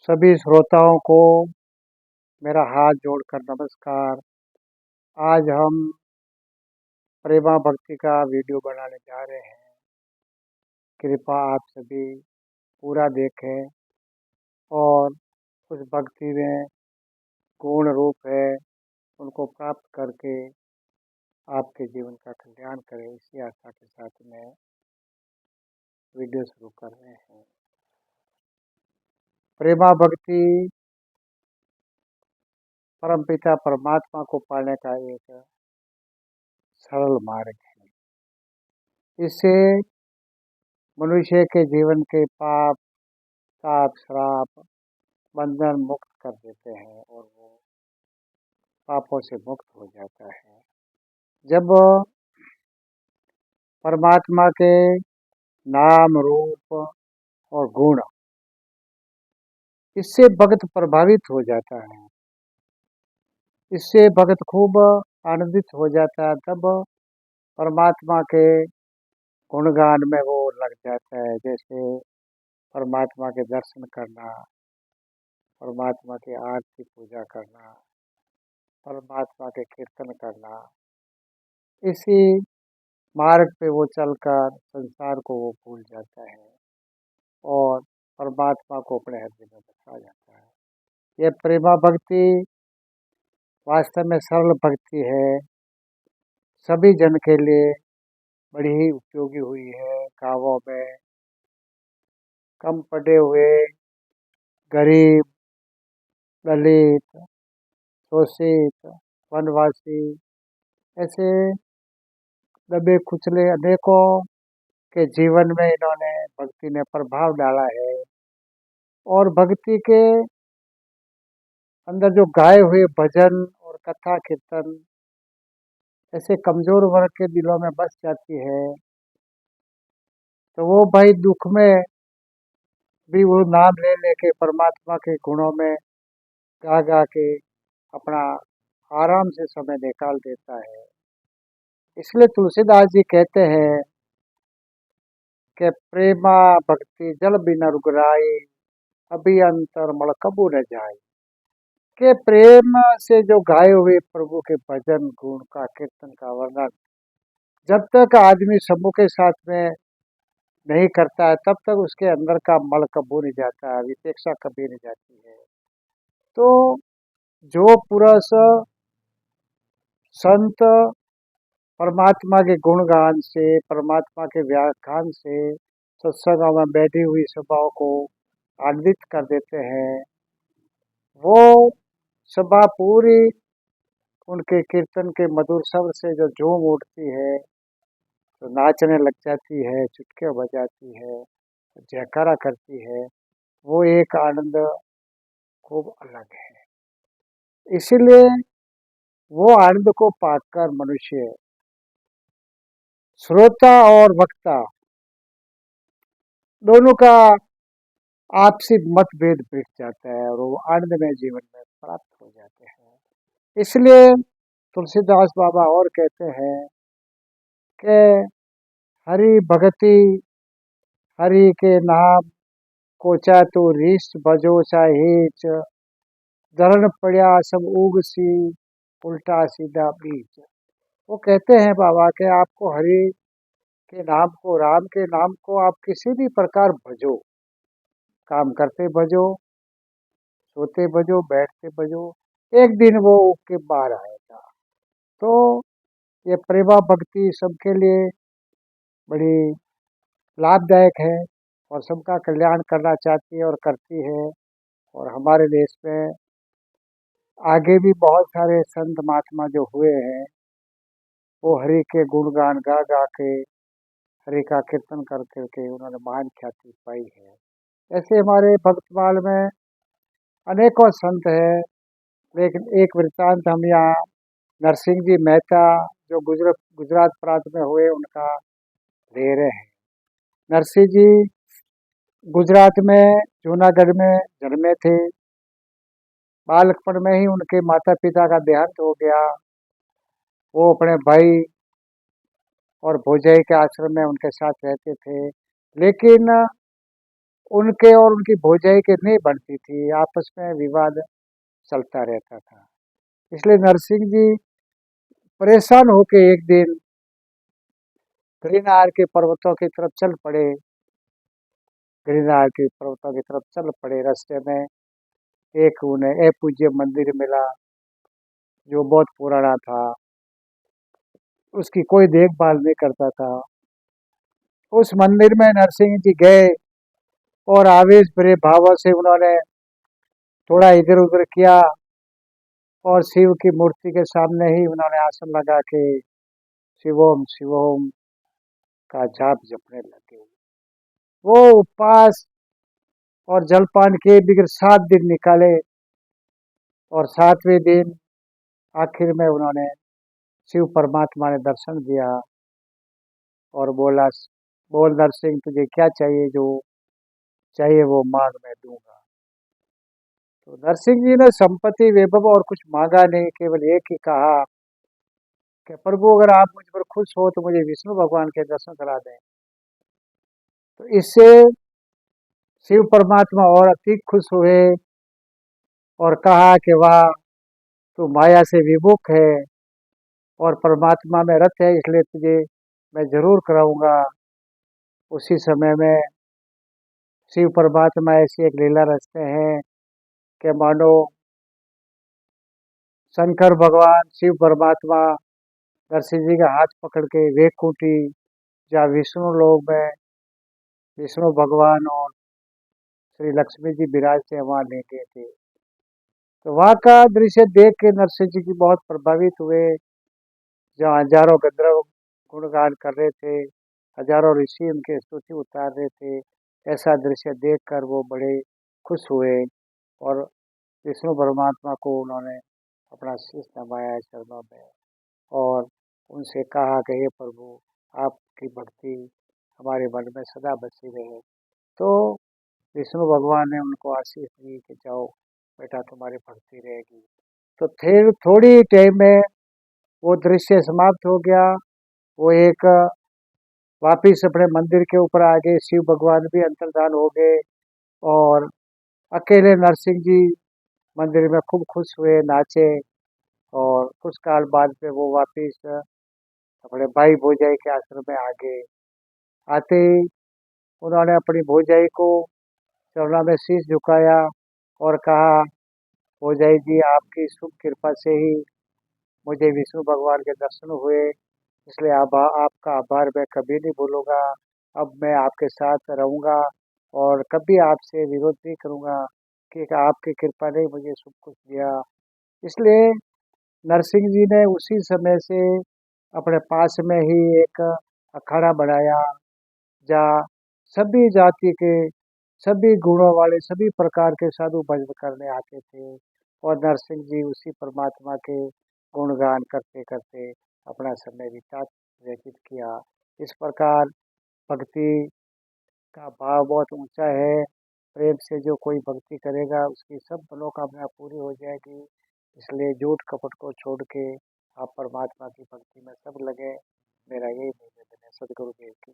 सभी श्रोताओं को मेरा हाथ जोड़कर नमस्कार। आज हम प्रेमा भक्ति का वीडियो बनाने जा रहे हैं। कृपया आप सभी पूरा देखें और उस भक्ति में गुण रूप है उनको प्राप्त करके आपके जीवन का कल्याण करें। इसी आशा के साथ में वीडियो शुरू कर रहे हैं। प्रेमा भक्ति परमपिता परमात्मा को पाने का एक सरल मार्ग है। इससे मनुष्य के जीवन के पाप ताप श्राप बंधन मुक्त कर देते हैं और वो पापों से मुक्त हो जाता है। जब परमात्मा के नाम रूप और गुण इससे भक्त प्रभावित हो जाता है, इससे भक्त खूब आनंदित हो जाता है, तब परमात्मा के गुणगान में वो लग जाता है। जैसे परमात्मा के दर्शन करना, परमात्मा की आरती पूजा करना, परमात्मा के कीर्तन करना, इसी मार्ग पे वो चलकर संसार को वो भूल जाता है और परमात्मा को अपने हृदय में बसा जाता है। ये प्रेमा भक्ति वास्तव में सरल भक्ति है, सभी जन के लिए बड़ी ही उपयोगी हुई है। गाँवों में कम पढ़े हुए, गरीब, दलित, शोषित, वनवासी, ऐसे दबे कुचले अनेकों के जीवन में इन्होंने भक्ति ने प्रभाव डाला है। और भक्ति के अंदर जो गाए हुए भजन और कथा कीर्तन ऐसे कमजोर वर्ग के दिलों में बस जाती है, तो वो भाई दुख में भी वो नाम ले लेके परमात्मा के गुणों में गा गा के अपना आराम से समय निकाल देता है। इसलिए तुलसीदास जी कहते हैं कि प्रेमा भक्ति जल बिना रुगराई, अभी अंतर मल कबू न जाए। के प्रेम से जो गाए हुए प्रभु के भजन गुण का कीर्तन का वर्णन जब तक आदमी समूह के साथ में नहीं करता है, तब तक उसके अंदर का मल कबू नहीं जाता है, विपेक्षा कभी नहीं जाती है। तो जो पुरुष संत परमात्मा के गुणगान से, परमात्मा के व्याख्यान से, सत्संगों में बैठी हुई सभाओं को आनंदित कर देते हैं, वो सभा पूरी उनके कीर्तन के मधुर शब्द से जो झूम उठती है, तो नाचने लग जाती है, चुटकियाँ बजाती है, जयकारा करती है। वो एक आनंद खूब अलग है। इसीलिए वो आनंद को पाकर मनुष्य श्रोता और वक्ता दोनों का आपसी मतभेद मिट जाता है और वो आनंदमय जीवन में प्राप्त हो जाते हैं। इसलिए तुलसीदास बाबा और कहते हैं कि हरि भगति हरि के नाम को चा तो रीस बजो चाहेच, धरण पड़ा सब उग सी उल्टा सीधा बीज। वो कहते हैं बाबा के आपको हरि के नाम को, राम के नाम को आप किसी भी प्रकार भजो, काम करते भजो, सोते भजो, बैठते भजो, एक दिन वो उग के बाहर आएगा। तो ये प्रेमा भक्ति सबके लिए बड़ी लाभदायक है और सबका कल्याण करना चाहती है और करती है। और हमारे देश में आगे भी बहुत सारे संत महात्मा जो हुए हैं, वो हरि के गुणगान गा गा के, हरि का कीर्तन कर करके उन्होंने महान ख्याति पाई है। ऐसे हमारे भक्तमाल में अनेकों संत हैं, लेकिन एक वृत्तांत हम यहाँ नरसिंह जी मेहता जो गुजरात प्रांत में हुए उनका ले रहे हैं। नरसिंह जी गुजरात में जूनागढ़ में जन्मे थे। बालकपन में ही उनके माता पिता का देहांत हो गया। वो अपने भाई और भौजाई के आश्रम में उनके साथ रहते थे, लेकिन उनके और उनकी भौजाई के नहीं बनती थी, आपस में विवाद चलता रहता था। इसलिए नरसिंह जी परेशान होके एक दिन गिरनार के पर्वतों की तरफ चल पड़े। गिरनार के पर्वतों की तरफ चल पड़े। रास्ते में एक उन्हें अपूज्य मंदिर मिला, जो बहुत पुराना था। उसकी कोई देखभाल नहीं करता था। उस मंदिर में नरसिंह जी गए और आवेश भरे भावों से उन्होंने थोड़ा इधर उधर किया और शिव की मूर्ति के सामने ही उन्होंने आसन लगा के शिवोम शिवोम का जाप जपने लगे। वो उपवास और जलपान के बिगड़ 7 दिन निकाले और 7वें दिन आखिर में उन्होंने शिव परमात्मा ने दर्शन दिया और बोला, बोल नरसिंह तुझे क्या चाहिए, जो चाहिए वो मांग मैं दूंगा। तो नरसिंह जी ने संपत्ति वैभव और कुछ मांगा नहीं, केवल एक ही कहा कि प्रभु अगर आप मुझ पर खुश हो तो मुझे विष्णु भगवान के दर्शन करा दें। तो इससे शिव परमात्मा और अधिक खुश हुए और कहा कि वाह, तू माया से विमुख है और परमात्मा में रत है, इसलिए तुझे मैं जरूर कराऊंगा। उसी समय में शिव परमात्मा ऐसी एक लीला रचते हैं कि मानो शंकर भगवान शिव परमात्मा नरसिंह जी का हाथ पकड़ के वेकुंठी, जहाँ विष्णु लोक में विष्णु भगवान और श्री लक्ष्मी जी विराजते हैं, वहाँ ले गए थे। तो वहाँ का दृश्य देख के नरसिंह जी की बहुत प्रभावित हुए। जहाँ हजारों गंधर्व गुणगान कर रहे थे, हजारों ऋषि उनके स्तुति उतार रहे थे, ऐसा दृश्य देखकर वो बड़े खुश हुए और विष्णु परमात्मा को उन्होंने अपना शीश नवाया चरणों में और उनसे कहा कि हे प्रभु, आपकी भक्ति हमारे मन में सदा बसी रहे। तो विष्णु भगवान ने उनको आशीष दी कि जाओ बेटा, तुम्हारी भक्ति रहेगी। तो फिर थोड़ी टाइम में वो दृश्य समाप्त हो गया। वो एक वापिस अपने मंदिर के ऊपर आ गए, शिव भगवान भी अंतर्धान हो गए और अकेले नरसिंह जी मंदिर में खूब खुश हुए, नाचे। और कुछ काल बाद में वो वापिस अपने भाई भौजाई के आश्रम में आ गए। आते ही उन्होंने अपनी भौजाई को चरणों में शीश झुकाया और कहा, भौजाई जी आपकी शुभ कृपा से ही मुझे विष्णु भगवान के दर्शन हुए, इसलिए अब आपका आभार मैं कभी नहीं भूलूंगा। अब मैं आपके साथ रहूंगा और कभी आपसे विरोध नहीं करूंगा, क्योंकि आपकी कृपा ने मुझे सब कुछ दिया। इसलिए नरसिंह जी ने उसी समय से अपने पास में ही एक अखाड़ा बनाया, जहाँ सभी जाति के, सभी गुणों वाले, सभी प्रकार के साधु भजन करने आते थे और नरसिंह जी उसी परमात्मा के गुणगान करते करते अपना समय व्यतीत किया। इस प्रकार भक्ति का भाव बहुत ऊंचा है। प्रेम से जो कोई भक्ति करेगा उसकी सब मनोकामना पूरी हो जाएगी। इसलिए झूठ कपट को छोड़ के आप परमात्मा की भक्ति में सब लगे। मेरा यही निवेदन है। सदगुरु देव की।